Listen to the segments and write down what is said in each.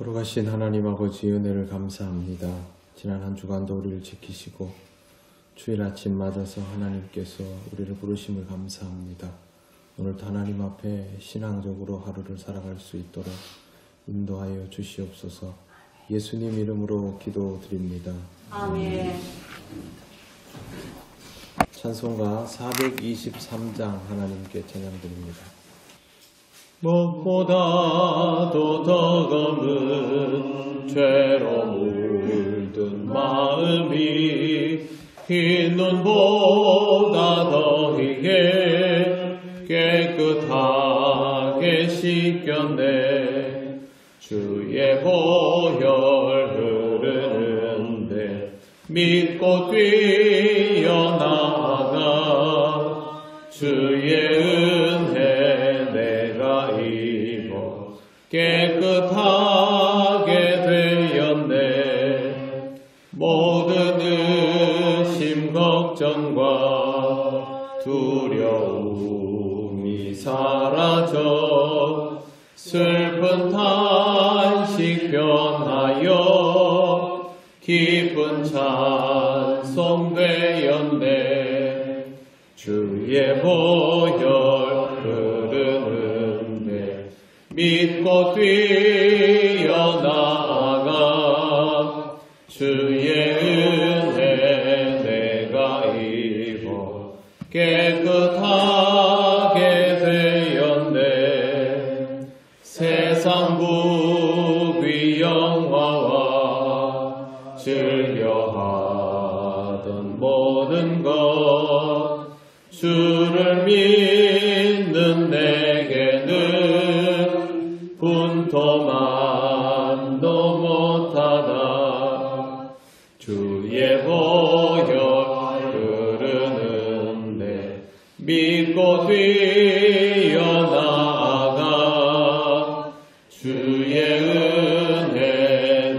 걸어가신 하나님 아버지 은혜를 감사합니다. 지난 한 주간도 우리를 지키시고 주일 아침 맞아서 하나님께서 우리를 부르심을 감사합니다. 오늘도 하나님 앞에 신앙적으로 하루를 살아갈 수 있도록 인도하여 주시옵소서. 예수님 이름으로 기도드립니다. 아멘. 찬송가 423장 하나님께 찬양드립니다. 무엇보다도 더 검은 죄로 물든 마음이 흰 눈보다 더히게 깨끗하게 씻겼네. 주의 보혈 흐르는데 믿고 뛰어나가 주의 은혜 내가 입어 깨끗하게 되었네. 모든 의심 걱정과 두려움이 사라져 슬픈 탄식 변하여 기쁜 찬송 되었네. 주의 보혈 흐르는데 믿고 뛰어나가 주의 은혜 내가 입어 깨끗하게 되었네. 세상 부귀 영화와 즐겨하던 모든 것 주를 믿는 내게는 분토만도 못하다. 주의 보혈 흐르는데 믿고 뛰어나가 주의 은혜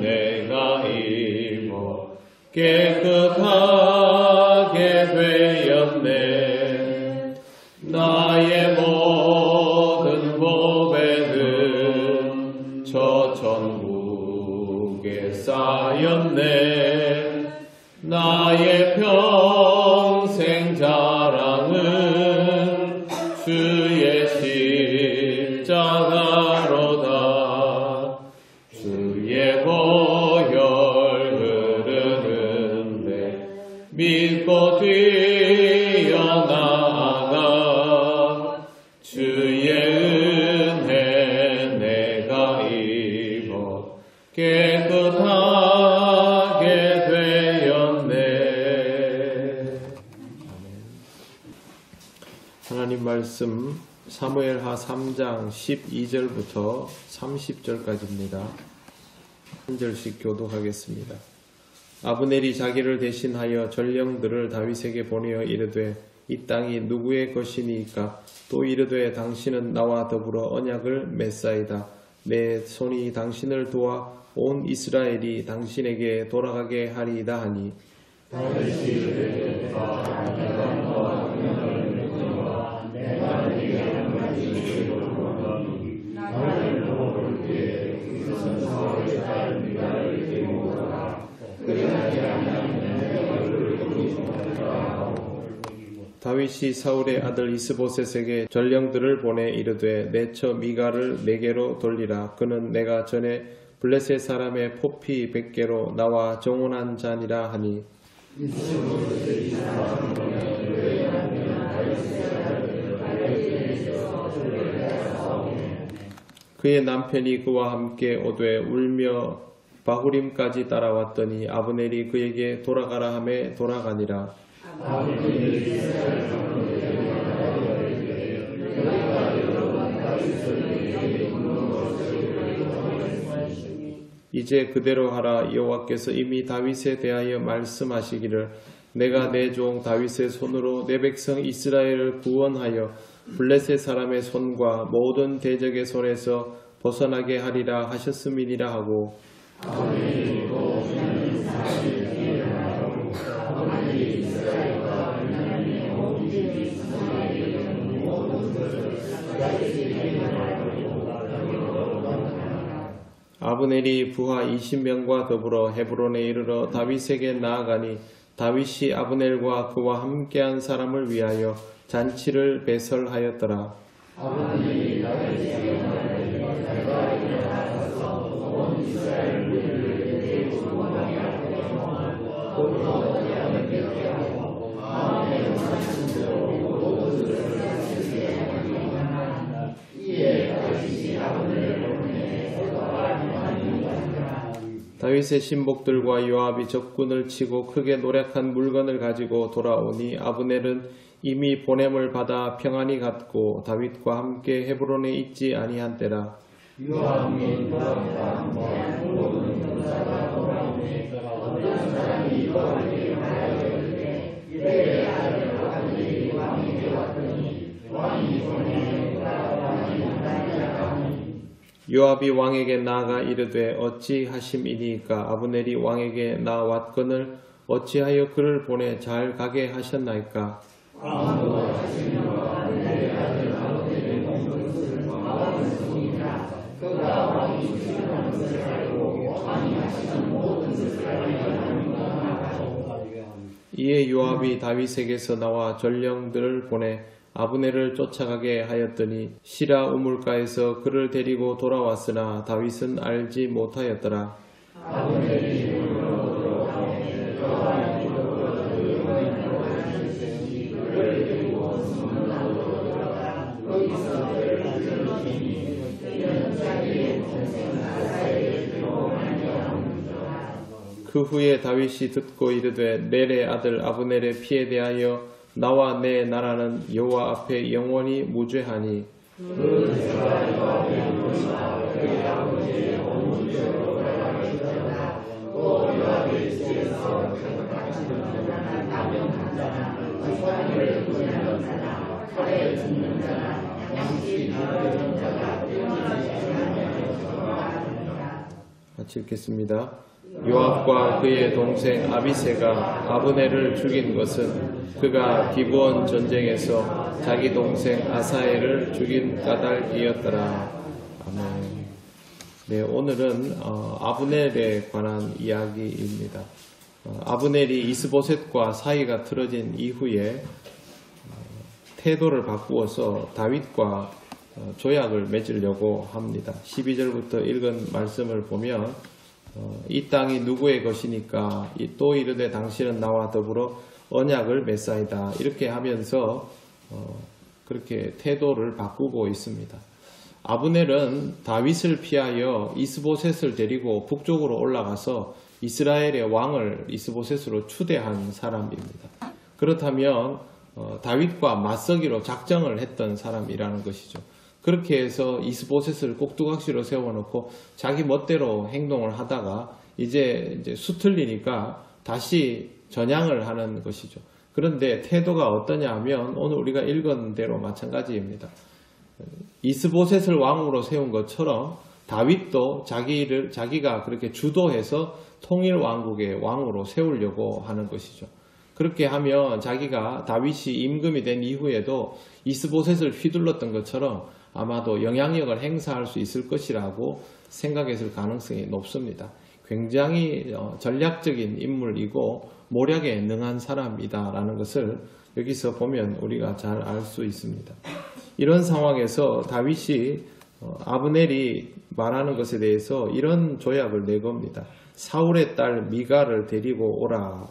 내가 입어 깨끗하게 되었네. 나의 모든 보배는 저 천국에 쌓였네. 나의 평생 자랑은 주의 십자가로다. 주의 보혈 흐르는데 믿고 뛰어나가 주의 은혜 내가 입어 깨끗하게 되었네. 하나님 말씀 사무엘하 3장 12절부터 30절까지입니다. 한 절씩 교독하겠습니다. 아브넬이 자기를 대신하여 전령들을 다윗에게 보내어 이르되 이 땅이 누구의 것이니까? 또 이르되 당신은 나와 더불어 언약을 맺사이다. 내 손이 당신을 도와 온 이스라엘이 당신에게 돌아가게 하리이다 하니 다윗이 사울의 아들 이스보셋에게 전령들을 보내 이르되 내 처 미가를 내게로 돌리라. 그는 내가 전에 블레셋 사람의 포피 100개로 나와 정혼한 자니라 하니 그의 남편이 그와 함께 오되 울며 바후림까지 따라왔더니 아브넬이 그에게 돌아가라 하매 돌아가니라. 이제 그대로 하라. 여호와께서 이미 다윗에 대하여 말씀하시기를 내가 내 종 다윗의 손으로 내 백성 이스라엘을 구원하여 블레셋 사람의 손과 모든 대적의 손에서 벗어나게 하리라 하셨음이니라 하고 아브넬이 부하 20명과 더불어 헤브론에 이르러 다윗에게 나아가니 다윗이 아브넬과 그와 함께한 사람을 위하여 잔치를 배설하였더라. 아브넬이 다윗에게 내가 일어나서 온 이스라엘 무리를 내 조공하게 하고 곧 어디하면 뵙게 하고 마음에 원하는 대로 모든 것을 하시게 하리라. 이에 다윗이 아브넬을 다윗의 신복들과 요압이 적군을 치고 크게 노력한 물건을 가지고 돌아오니 아브넬은 이미 보냄을 받아 평안히 갔고 다윗과 함께 헤브론에 있지 아니한 때라. 요압이 요압과 함께 모든 군사가 돌아오니 어떤 사람이 요압에게 말하였는데 이레의 아들 아브넬이 왕에게 왔더니 왕이 보내니까 왕이 나타나니 요압이 왕에게 나아가 이르되 어찌하심이니까 아브넬이 왕에게 나왔거늘 어찌하여 그를 보내 잘 가게 하셨나이까. 왕도 하시며 아브넬의 아들 아브넬의 공격을 막아는 중이라 그가 왕이 주시는 것을 알고 왕이 하시는 모든 것을 알게 하는가. 이에 요압이 다윗에게서 나와 전령들을 보내 아브넬을 쫓아가게 하였더니 시라 우물가에서 그를 데리고 돌아왔으나 다윗은 알지 못하였더라. 아브넬이 물로 들어가매 여호와의 이름으로 그를 데리고 성문으로 들어가 거기서 그를 불러주니 그는 자기의 동생 아사엘을 들어오게 하는도다. 그 후에 다윗이 듣고 이르되 넬의 아들 아브넬의 피에 대하여 나와 내 나라는 여호와 앞에 영원히 무죄하니 그 제가 여호와의 이름과 그의 아버지의 온 지역으로 돌아가겠다. 또 여호와의 집에서 강박하시는 자나 남용한 자나 부산을 부리는 자나 칼에 죽는 자나 양식 나르는 자가 변하지 않으면 정하리라. 같이 읽겠습니다. 요압과 그의 동생 아비새가 아브넬을 죽인 것은 그가 기브온 전쟁에서 자기 동생 아사엘을 죽인 까닭이었더라. 아멘. 네, 오늘은 아브넬에 관한 이야기입니다. 아브넬이 이스보셋과 사이가 틀어진 이후에 태도를 바꾸어서 다윗과 조약을 맺으려고 합니다. 12절부터 읽은 말씀을 보면 이 땅이 누구의 것이니까 또 이르되 당신은 나와 더불어 언약을 맺사이다. 이렇게 하면서 그렇게 태도를 바꾸고 있습니다. 아브넬은 다윗을 피하여 이스보셋을 데리고 북쪽으로 올라가서 이스라엘의 왕을 이스보셋으로 추대한 사람입니다. 그렇다면 다윗과 맞서기로 작정을 했던 사람이라는 것이죠. 그렇게 해서 이스보셋을 꼭두각시로 세워놓고 자기 멋대로 행동을 하다가 이제 수틀리니까 다시 전향을 하는 것이죠. 그런데 태도가 어떠냐 하면 오늘 우리가 읽은 대로 마찬가지입니다. 이스보셋을 왕으로 세운 것처럼 다윗도 자기가 그렇게 주도해서 통일 왕국의 왕으로 세우려고 하는 것이죠. 그렇게 하면 자기가 다윗이 임금이 된 이후에도 이스보셋을 휘둘렀던 것처럼 아마도 영향력을 행사할 수 있을 것이라고 생각했을 가능성이 높습니다. 굉장히 전략적인 인물이고 모략에 능한 사람이다라는 것을 여기서 보면 우리가 잘 알 수 있습니다. 이런 상황에서 다윗이 아브넬이 말하는 것에 대해서 이런 조약을 내겁니다. 사울의 딸 미갈을 데리고 오라.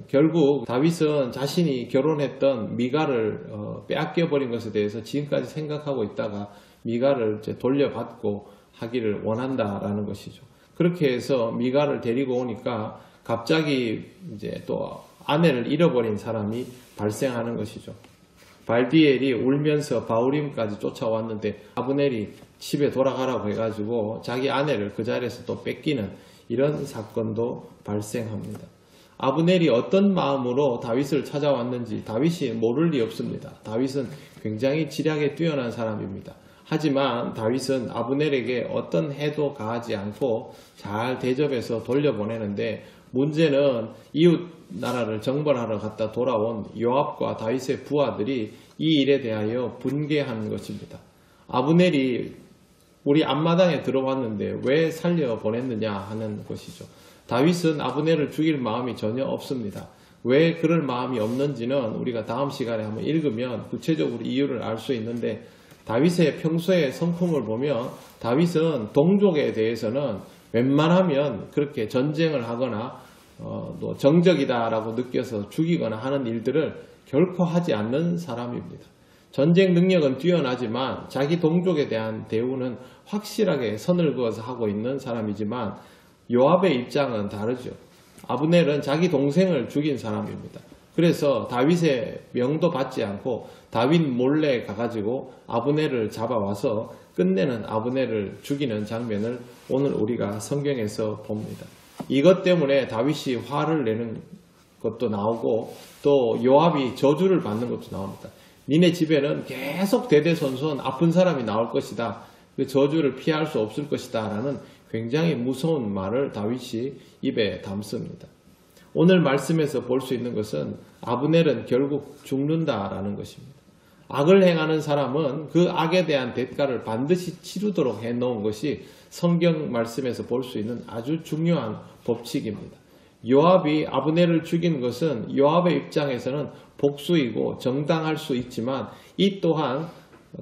결국 다윗은 자신이 결혼했던 미갈을 빼앗겨버린 것에 대해서 지금까지 생각하고 있다가 미갈을 이제 돌려받고 하기를 원한다라는 것이죠. 그렇게 해서 미갈을 데리고 오니까 갑자기 이제 또 아내를 잃어버린 사람이 발생하는 것이죠. 발디엘이 울면서 바우림까지 쫓아왔는데 아브넬이 집에 돌아가라고 해가지고 자기 아내를 그 자리에서 또 뺏기는 이런 사건도 발생합니다. 아브넬이 어떤 마음으로 다윗을 찾아왔는지 다윗이 모를 리 없습니다. 다윗은 굉장히 지략에 뛰어난 사람입니다. 하지만 다윗은 아브넬에게 어떤 해도 가하지 않고 잘 대접해서 돌려보내는데 문제는 이웃 나라를 정벌하러 갔다 돌아온 요압과 다윗의 부하들이 이 일에 대하여 분개하는 것입니다. 아브넬이 우리 앞마당에 들어왔는데 왜 살려보냈느냐 하는 것이죠. 다윗은 아브넬을 죽일 마음이 전혀 없습니다. 왜 그럴 마음이 없는지는 우리가 다음 시간에 한번 읽으면 구체적으로 이유를 알 수 있는데, 다윗의 평소의 성품을 보면 다윗은 동족에 대해서는 웬만하면 그렇게 전쟁을 하거나 또 정적이다라고 느껴서 죽이거나 하는 일들을 결코 하지 않는 사람입니다. 전쟁 능력은 뛰어나지만 자기 동족에 대한 대우는 확실하게 선을 그어서 하고 있는 사람이지만, 요압의 입장은 다르죠. 아브넬은 자기 동생을 죽인 사람입니다. 그래서 다윗의 명도 받지 않고 다윗 몰래 가가지고 아브넬을 잡아와서 끝내는 아브넬을 죽이는 장면을 오늘 우리가 성경에서 봅니다. 이것 때문에 다윗이 화를 내는 것도 나오고 또 요압이 저주를 받는 것도 나옵니다. 니네 집에는 계속 대대손손 아픈 사람이 나올 것이다. 그 저주를 피할 수 없을 것이다 라는 굉장히 무서운 말을 다윗이 입에 담습니다. 오늘 말씀에서 볼 수 있는 것은 아브넬은 결국 죽는다라는 것입니다. 악을 행하는 사람은 그 악에 대한 대가를 반드시 치르도록 해놓은 것이 성경 말씀에서 볼 수 있는 아주 중요한 법칙입니다. 요압이 아브넬을 죽인 것은 요압의 입장에서는 복수이고 정당할 수 있지만, 이 또한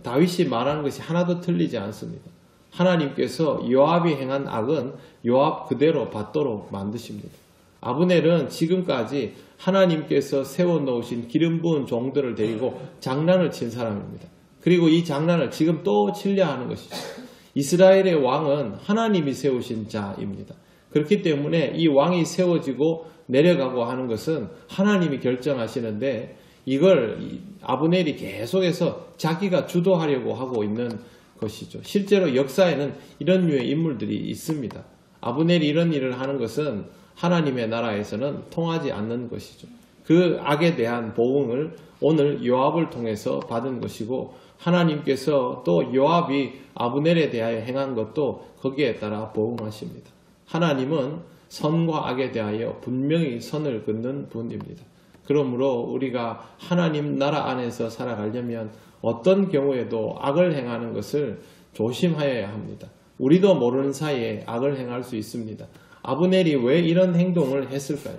다윗이 말하는 것이 하나도 틀리지 않습니다. 하나님께서 요압이 행한 악은 요압 그대로 받도록 만드십니다. 아브넬은 지금까지 하나님께서 세워놓으신 기름 부은 종들을 데리고 장난을 친 사람입니다. 그리고 이 장난을 지금 또 치려 하는 것이죠. 이스라엘의 왕은 하나님이 세우신 자입니다. 그렇기 때문에 이 왕이 세워지고 내려가고 하는 것은 하나님이 결정하시는데, 이걸 아브넬이 계속해서 자기가 주도하려고 하고 있는 것이죠. 실제로 역사에는 이런 류의 인물들이 있습니다. 아브넬이 이런 일을 하는 것은 하나님의 나라에서는 통하지 않는 것이죠. 그 악에 대한 보응을 오늘 요압을 통해서 받은 것이고, 하나님께서 또 요압이 아브넬에 대하여 행한 것도 거기에 따라 보응하십니다. 하나님은 선과 악에 대하여 분명히 선을 긋는 분입니다. 그러므로 우리가 하나님 나라 안에서 살아가려면 어떤 경우에도 악을 행하는 것을 조심하여야 합니다. 우리도 모르는 사이에 악을 행할 수 있습니다. 아브넬이 왜 이런 행동을 했을까요?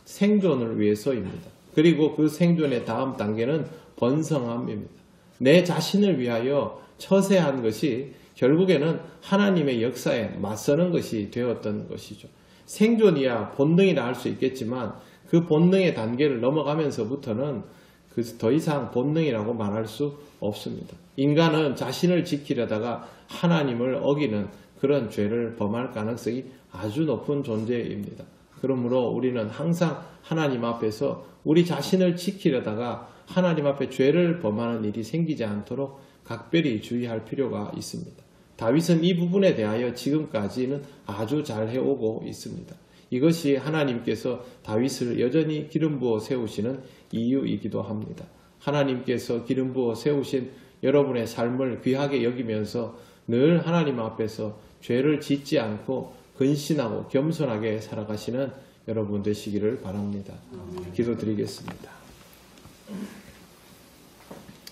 생존을 위해서입니다. 그리고 그 생존의 다음 단계는 번성함입니다. 내 자신을 위하여 처세한 것이 결국에는 하나님의 역사에 맞서는 것이 되었던 것이죠. 생존이야 본능이라 할 수 있겠지만 그 본능의 단계를 넘어가면서부터는 더 이상 본능이라고 말할 수 없습니다. 인간은 자신을 지키려다가 하나님을 어기는 그런 죄를 범할 가능성이 아주 높은 존재입니다. 그러므로 우리는 항상 하나님 앞에서 우리 자신을 지키려다가 하나님 앞에 죄를 범하는 일이 생기지 않도록 각별히 주의할 필요가 있습니다. 다윗은 이 부분에 대하여 지금까지는 아주 잘 해오고 있습니다. 이것이 하나님께서 다윗을 여전히 기름 부어 세우시는 이유이기도 합니다. 하나님께서 기름 부어 세우신 여러분의 삶을 귀하게 여기면서 늘 하나님 앞에서 죄를 짓지 않고 근신하고 겸손하게 살아가시는 여러분 되시기를 바랍니다. 기도드리겠습니다.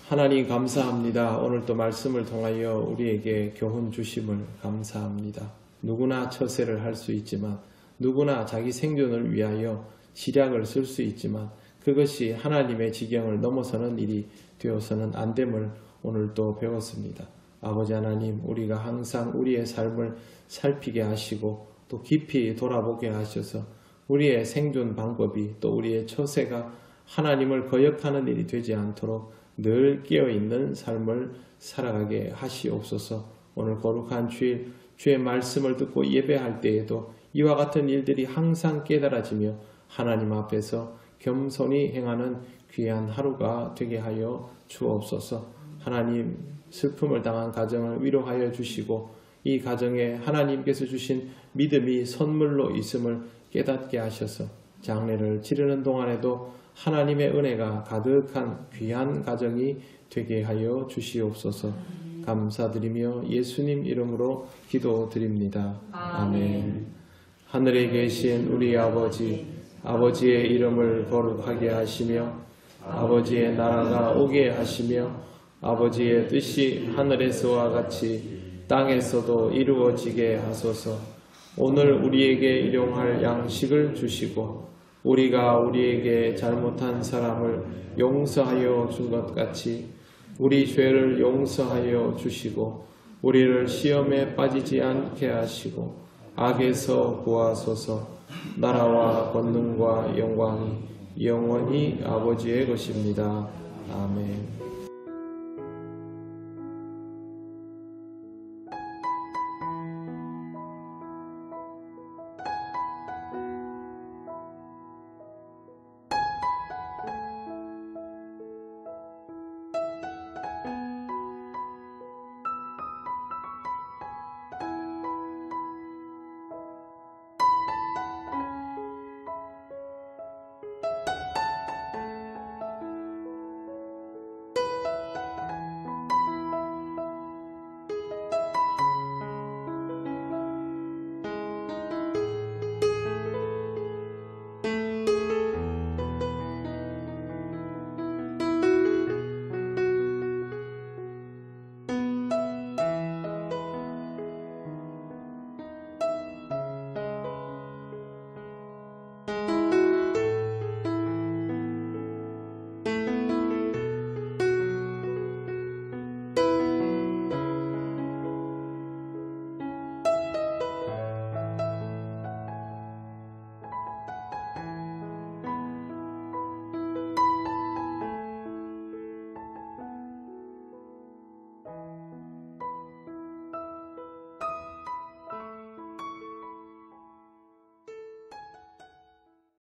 하나님 감사합니다. 오늘 또 말씀을 통하여 우리에게 교훈 주심을 감사합니다. 누구나 처세를 할 수 있지만, 누구나 자기 생존을 위하여 지략을 쓸 수 있지만, 그것이 하나님의 지경을 넘어서는 일이 되어서는 안 됨을 오늘 또 배웠습니다. 아버지 하나님, 우리가 항상 우리의 삶을 살피게 하시고 또 깊이 돌아보게 하셔서 우리의 생존 방법이 또 우리의 처세가 하나님을 거역하는 일이 되지 않도록 늘 깨어있는 삶을 살아가게 하시옵소서. 오늘 거룩한 주일 주의 말씀을 듣고 예배할 때에도 이와 같은 일들이 항상 깨달아지며 하나님 앞에서 겸손히 행하는 귀한 하루가 되게 하여 주옵소서. 하나님, 슬픔을 당한 가정을 위로하여 주시고 이 가정에 하나님께서 주신 믿음이 선물로 있음을 깨닫게 하셔서 장례를 치르는 동안에도 하나님의 은혜가 가득한 귀한 가정이 되게 하여 주시옵소서. 감사드리며 예수님 이름으로 기도드립니다. 아멘. 하늘에 계신 우리 아버지, 아버지의 이름을 거룩하게 하시며 아버지의 나라가 오게 하시며 아버지의 뜻이 하늘에서와 같이 땅에서도 이루어지게 하소서. 오늘 우리에게 일용할 양식을 주시고 우리가 우리에게 잘못한 사람을 용서하여 준 것 같이 우리 죄를 용서하여 주시고 우리를 시험에 빠지지 않게 하시고 악에서 구하소서. 나라와 권능과 영광이 영원히 아버지의 것입니다. 아멘.